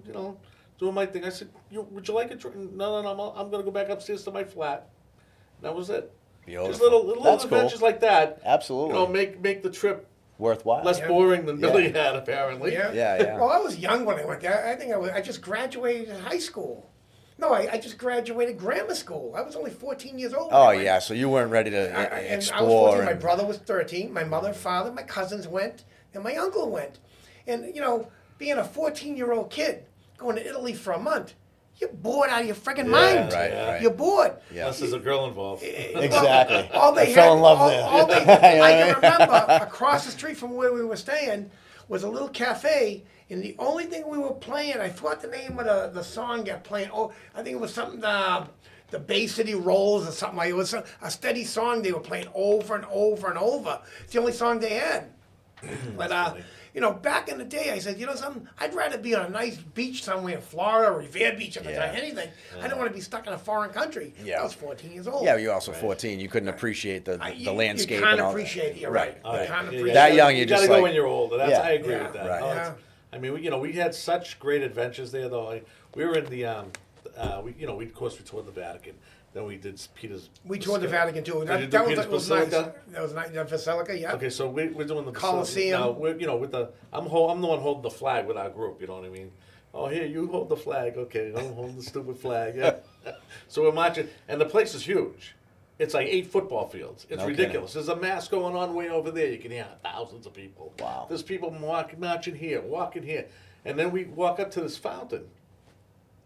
doing my thing." I said, "Would you like a drink?" "No, I'm going to go back upstairs to my flat." That was it. Beautiful. Just little That's adventures cool. like that. Absolutely. Make the trip Worthwhile. less Yeah. boring than Billy Yeah. had, apparently. Yeah. Well, I was young when I went there. I think I just graduated high school. No, I just graduated grammar school. I was only 14 years old. when Oh I went. yeah, so you weren't ready to And I was explore. 14. My brother was 13. My mother, father, my cousins went, and my uncle went. And being a 14-year-old kid going to Italy for a month, you're bored out of your friggin' mind. right. You're bored. Yeah. Unless there's a girl involved. Exactly. All they I fell had- in love all- there. all they- You know what I I can mean? remember across the street from where we were staying was a little cafe, and the only thing we were playing, I forgot the name of the song got playing. Oh, I think it was something, the Bay City Rolls or something like it. It was a steady song they were playing over and over and over. It's the only song they had. But, back in the day, I said, something, I'd rather be on a nice beach somewhere in Florida or Revere Beach at the time, anything. I didn't want to be stuck in a foreign country. Yeah. I was 14 years old. Yeah, you're also 14. You couldn't appreciate the landscape. You can't and all appreciate it. You're Right. right. You can't appreciate That it. young, you you just gotta go like- when you're older. That's Yeah. I agree Yeah. with that. Right. Oh, Yeah. I mean, we had such great adventures there, though. We were in the we of course we toured the Vatican. Then we did Peter's. We toured the Vatican too. Did That, you do that was, Peter's that was nice. Basilica? That was nice. The Basilica, yeah. Okay, so we're doing the Colosseum. Now we're with the I'm the one holding the flag with our group. You know what I mean? "Oh, here you hold the flag." Okay, I'm holding the stupid flag. Yeah. So we're marching, and the place is huge. It's like 8 football fields. It's No ridiculous. There's a mass going on way over there. You can hear thousands of people. Wow. There's people marching here, walking here, and then we walk up to this fountain,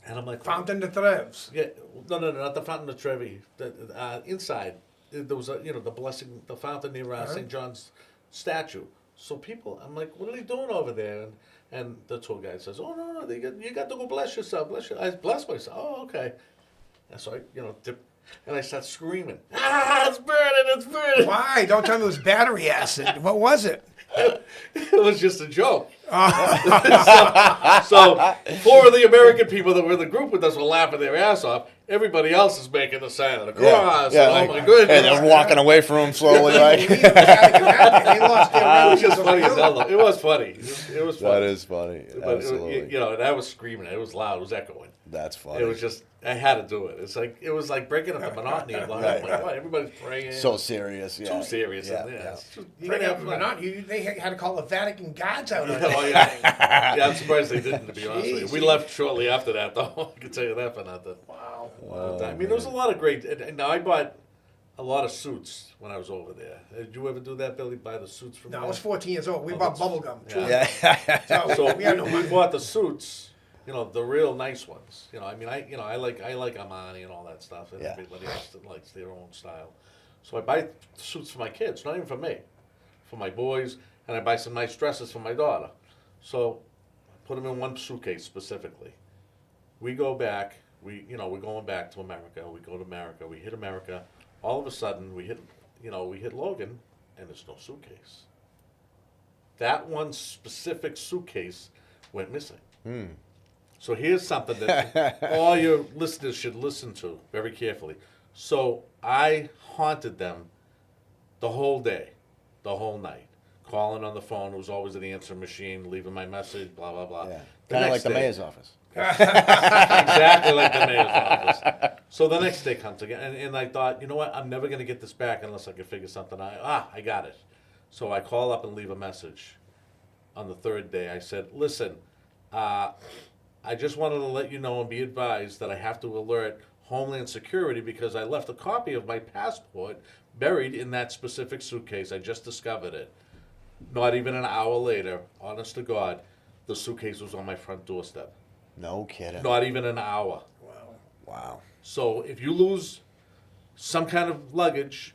and I'm like, Fountain de Treves. Yeah, no, not the Fountain of Trevi. Inside, there was the blessing, the fountain near St. John's statue. So people, I'm like, "What are they doing over there?" And the tour guide says, "Oh no, you got to go bless yourself, bless you." I bless myself. "Oh, okay." And so I, dip, and I start screaming, It's burning!" Why? Don't tell me it was battery acid. What was it? It was just a joke. So 4 of the American people that were in the group with us were laughing their ass off. Everybody else is making the sign of the cross. Yeah, and, like- oh my goodness. And they're walking away from him slowly, They like. lost their It was just relations funny over as you. hell, though. It was funny. It was funny. That is funny. But Absolutely. and I was screaming. It was loud. It was echoing. That's funny. It was just, I had to do it. It was like breaking up the monotony of life. Right. Oh my God, everybody's praying. so serious. Yeah. too serious. Yeah. And, Yeah. it's just You praying didn't out have, loud. they had to call the Vatican guards out. on Oh, that yeah. thing. Yeah, I'm surprised they didn't, to be honest with you. We Jeez. left shortly after that, though. I can tell you that for nothing. Wow. I mean, there was a lot of great. And now I bought a lot of suits when I was over there. Did you ever do that, Billy? Buy the suits from No, I there? was 14 years old. We bought bubble gum. Yeah. Yeah. So we had no we money. bought the suits, the real nice ones. I mean, I like Armani and all that stuff, and Yeah. everybody else that likes their own style. So I buy suits for my kids, not even for me, for my boys, and I buy some nice dresses for my daughter. So I put them in one suitcase specifically. We go back. We're going back to America. We go to America. We hit America. All of a sudden, we hit Logan, and there's no suitcase. That one specific suitcase went missing. So here's something that all your listeners should listen to very carefully. So I haunted them the whole day, the whole night, calling on the phone. It was always an answer machine, leaving my message, blah, blah, blah. Yeah. The Kind of like next the day- mayor's office. Exactly like the mayor's office. So the next day comes again, and I thought, you know what? I'm never going to get this back unless I can figure something out. I got it. So I call up and leave a message. On the third day, I said, listen, I just wanted to let you know and be advised that I have to alert Homeland Security because I left a copy of my passport buried in that specific suitcase. I just discovered it. Not even an hour later, honest to God, the suitcase was on my front doorstep. No kidding. Not even an hour. Wow. So if you lose some kind of luggage,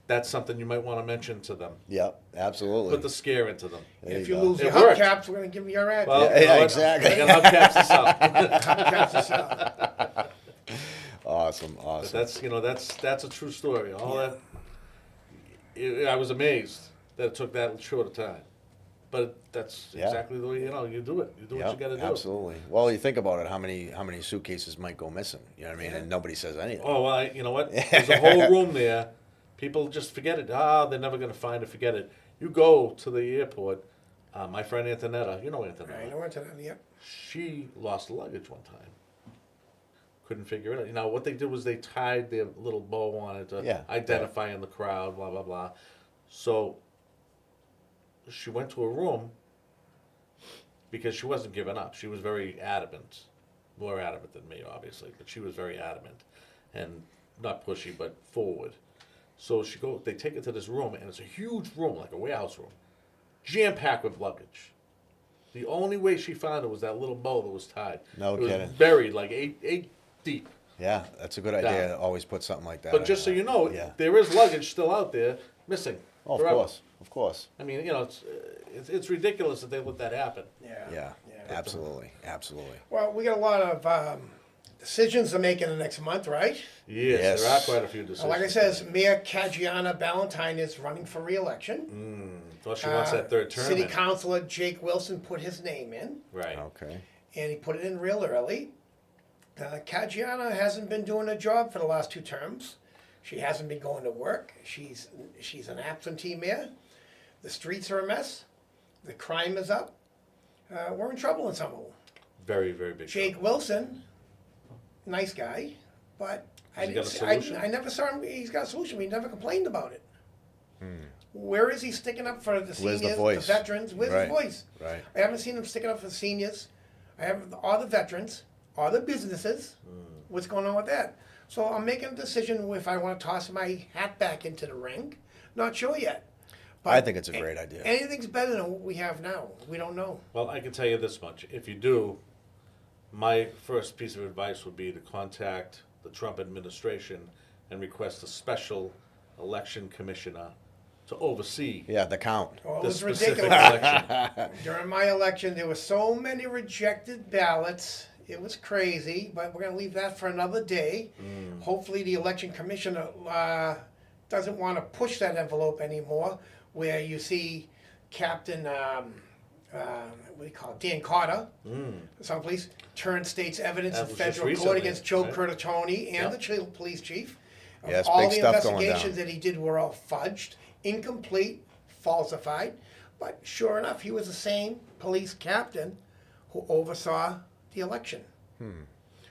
that's something you might want to mention to them. Yep, absolutely. Put the scare into them. If you you go. lose It your worked. hubcaps, we're going to give you your address. Well, Yeah, you know what? exactly. I got hubcaps to sell. Hubcaps to sell. Awesome. But that's a true story. All that, I was amazed that it took that short a time. But that's Yeah. exactly the way, you do it. You do what you got to do. Absolutely. Well, you think about it, how many suitcases might go missing? You know what I mean? And nobody says anything. Oh, well, you know what? There's a whole room there. People just forget it. They're never going to find it. Forget it. You go to the airport. My friend Antonetta, you know Antonetta. I know what's that, yep. She lost luggage one time. Couldn't figure it out. What they did was they tied their little bow on it to identify in the crowd, blah, blah, blah. So she went to a room because she wasn't giving up. She was very adamant. More adamant than me, obviously, but she was very adamant. And not pushy, but forward. So they take her to this room, and it's a huge room, like a warehouse room, jam-packed with luggage. The only way she found it was that little bow that was tied. No it was kidding. buried like eight deep. Yeah, that's a good idea. To always put something like that. But just so you know, Yeah. there is luggage still out there missing. Oh, forever. of course. I mean, it's ridiculous that they let that happen. Yeah, absolutely. Well, we got a lot of decisions to make in the next month, right? Yes, there are quite a few decisions. Like I says, Mayor Cagiana Ballantyne is running for re-election. Well, she wants that third term. City in. Councilor Jake Wilson put his name in, Right. Okay. and he put it in real early. Cagiana hasn't been doing her job for the last 2 terms. She hasn't been going to work. She's an absentee mayor. The streets are a mess. The crime is up. We're in trouble in some of them. Very, very big. Jake Wilson, nice guy, but Has he got a solution? I never saw him. He's got a solution. He never complained about it. Where is he sticking up for the Where's the seniors, voice? veterans? Where's Right, his voice? right. I haven't seen him sticking up for the seniors. I have all the veterans, all the businesses. What's going on with that? So I'm making a decision if I want to toss my hat back into the ring. Not sure yet. But I think it's a great idea. Anything's better than what we have now. We don't know. Well, I can tell you this much. If you do, my first piece of advice would be to contact the Trump administration and request a special election commissioner to oversee Yeah, the count. Well, it the was specific ridiculous. election. During my election, there were so many rejected ballots. It was crazy, but we're going to leave that for another day. Hopefully, the election commissioner doesn't want to push that envelope anymore, where you see Captain, what do you call it, Dan Carter, someplace, turn state's evidence That in was federal just court recently, against Joe right? Curtatone and Yep. the police chief. Yes, All big the stuff going investigations down. that he did were all fudged, incomplete, falsified. But sure enough, he was the same police captain who oversaw the election.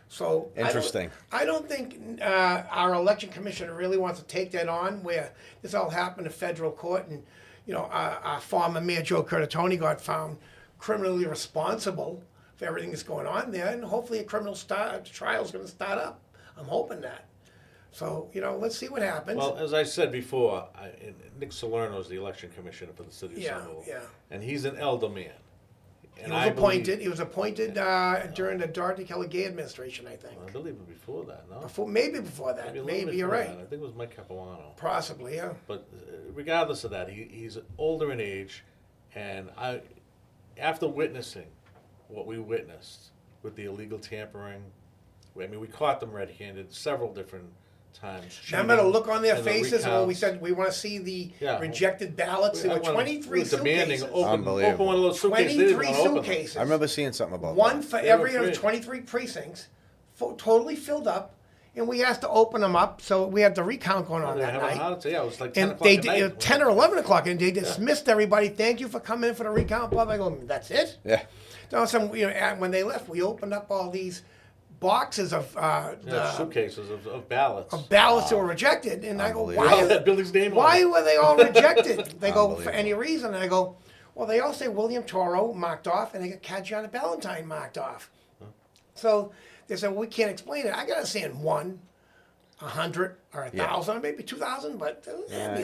So Interesting. I don't think our election commissioner really wants to take that on, where this all happened in federal court, and our former mayor Joe Curtatone got found criminally responsible for everything that's going on there, and hopefully a criminal trial is going to start up. I'm hoping that. So let's see what happens. Well, as I said before, Nick Salerno is the election commissioner for the city of Somerville. Yeah. And he's an elder man. He was appointed. He was appointed during the Dorothy Kelly Gay administration, I think. I believe before that, no? Maybe before that. a little Maybe bit you're before right. that. I think it was Mike Capuano. Possibly, yeah. But regardless of that, he's older in age, and after witnessing what we witnessed with the illegal tampering, we caught them red-handed several different times. Remember the look on their and the faces when we recounts. said we want to see the Yeah. rejected ballots? There were 23 demanding suitcases. open one Unbelievable. of those suitcases. They didn't 23 want to open them. suitcases. I remember seeing something about One that. for They every were of the free. 23 precincts, totally filled up, and we asked to open them up, so we had the recount going on They that have a night. heart attack. Yeah, it was like 10 And o'clock they at did night. 10 or 11 o'clock, and they dismissed everybody. Thank you for coming in for the recount. Blah blah. I go, that's it. Yeah. No, when they left, we opened up all these boxes of suitcases of ballots. Ballots that were rejected, and I go, They all had Billy's name on why it. were they all rejected? They go, for any reason. And I go, well, they all say William Tauro marked off, and they got Caggiano Ballantyne marked off. So they said, well, we can't explain it. I got to say in 1, 100, or 1,000, or maybe 2,000, but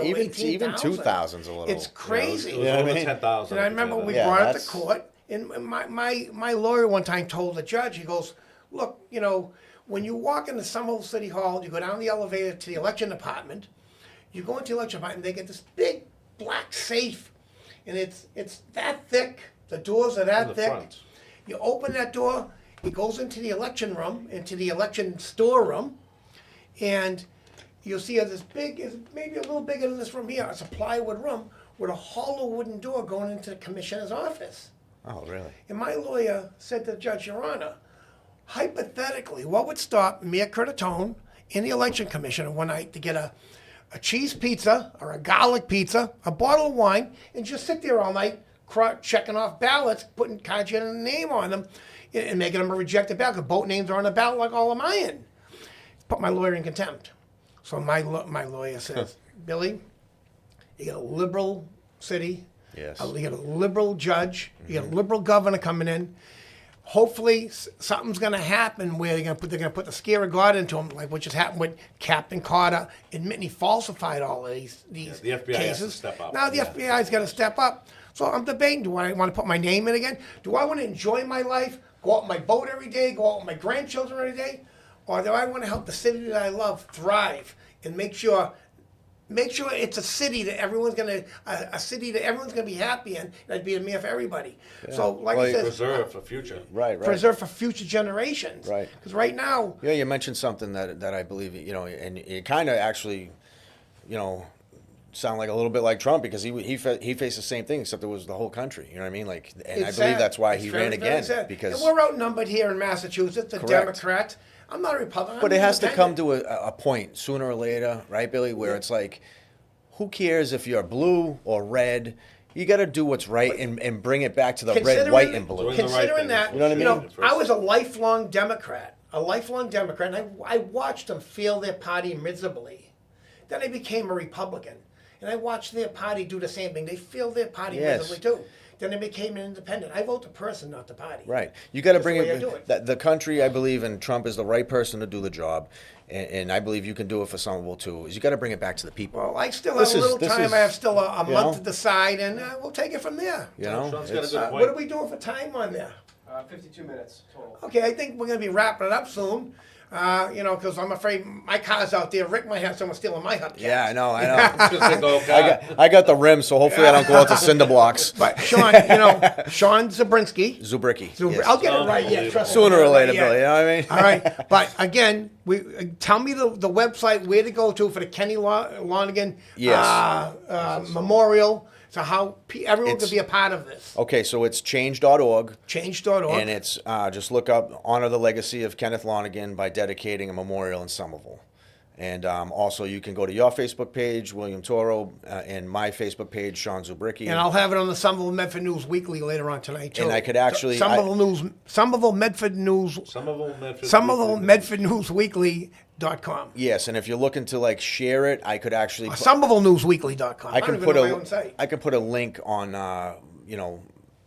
even 2,000's a little. It's crazy. It was over 10,000. And I remember we Yeah, brought it to court, and my lawyer one time told the judge, he goes, look, when you walk into Somerville City Hall, you go down the elevator to the election department, you go into the election department, they get this big black safe, and it's that thick, the doors are that thick. Front. You open that door, it goes into the election room, into the election storeroom, and you'll see this big, it's maybe a little bigger than this room here, it's a plywood room with a hollow wooden door going into the commissioner's office. Oh, really? And my lawyer said to the judge, Your Honor, hypothetically, what would stop Mayor Curtatone and the election commissioner one night to get a cheese pizza or a garlic pizza, a bottle of wine, and just sit there all night checking off ballots, putting Caggiano's name on them, and making them a rejected ballot, because both names are on the ballot like all of mine. Put my lawyer in contempt. So my lawyer says, Billy, you got a liberal city, Yes. you got a liberal judge, you got a liberal governor coming in. Hopefully, something's going to happen where they're going to put the scare of God into him, like what just happened with Captain Carter, admitting he falsified all of these the FBI cases. has to step up. Now the FBI's got to step up. So I'm debating: do I want to put my name in again? Do I want to enjoy my life, go out on my boat every day, go out with my grandchildren every day, or do I want to help the city that I love thrive and make sure it's a city that everyone's gonna be happy in, and I'd be a mayor for everybody. Yeah. So, like I said, preserve for future. Right. Preserve for future generations. Right. Because right now, Yeah, you mentioned something that I believe, and it kind of actually, sound like a little bit like Trump, because he faced the same thing, except it was the whole country. You know what I mean? Like, and I believe that's why he ran again, because and we're outnumbered here in Massachusetts. The Democrats. I'm not a Republican. But it has to come to a point sooner or later, right, Billy, where it's like, who cares if you're blue or red? You got to do what's right and bring it back to the red, white, and blue. Considering that, you know what I mean? I was a lifelong Democrat, and I watched them fail their party miserably. Then I became a Republican, and I watched their party do the same thing. They failed their party miserably too. Then I became an independent. I vote the person, not the party. Right. You got to bring it. The country, I believe, and Trump is the right person to do the job, and I believe you can do it for Somerville too. Is you got to bring it back to the people. Well, I still have a little time. I have still a month to decide, and we'll take it from there. Sean's got a good point. What are we doing for time on there? 52 minutes total. Okay, I think we're going to be wrapping it up soon. Because I'm afraid my car's out there. Rick might have someone stealing my hubcap. Yeah, I know. I got the rim, so hopefully I don't go out to cinder blocks. But Shawn, Shawn Zubrzycki. I'll get it right. Yeah, trust me. Sooner or later, Billy. You know what I mean? All right, but again, tell me the website where to go to for the Kenny Lonergan Memorial. So how everyone could be a part of this. Okay, so it's change.org. Change.org. And it's just look up Honor the Legacy of Kenneth Lonergan by dedicating a memorial in Somerville. And also you can go to your Facebook page, William Tauro, and my Facebook page, Shawn Zubrzycki. And I'll have it on the Somerville Medford News Weekly later on tonight, too. And I could actually... Somerville Medford News Weekly.com. Yes, and if you're looking to share it, I could actually SomervilleNewsWeekly.com. I can put a link on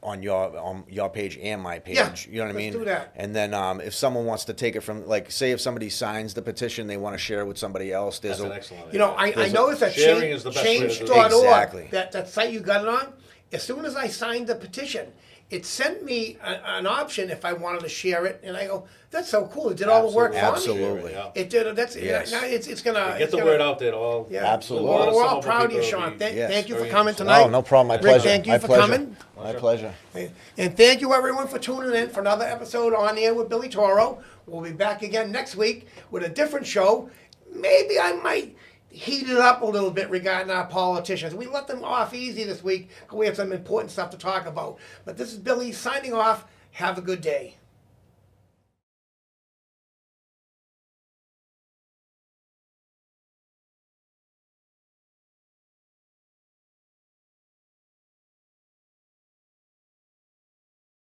on your page and my page. Yeah, you know what I mean? Let's do that. And then if someone wants to take it from, say if somebody signs the petition, they want to share it with somebody else. That's an excellent idea. I noticed that sharing is the best way to do it. Change.org, exactly. that site you got it on, as soon as I signed the petition, it sent me an option if I wanted to share it, and I go, "That's so cool! It did all the work for me." Absolutely, it did. That's yes. Now it's gonna get the word out there. All absolutely. We're all proud of you, Shawn. Thank you for coming tonight. Oh, no problem. My pleasure. Rick, thank you for coming. My pleasure. And thank you everyone for tuning in for another episode on Air with Billy Tauro. We'll be back again next week with a different show. Maybe I might heat it up a little bit regarding our politicians. We let them off easy this week because we have some important stuff to talk about. But this is Billy signing off. Have a good day.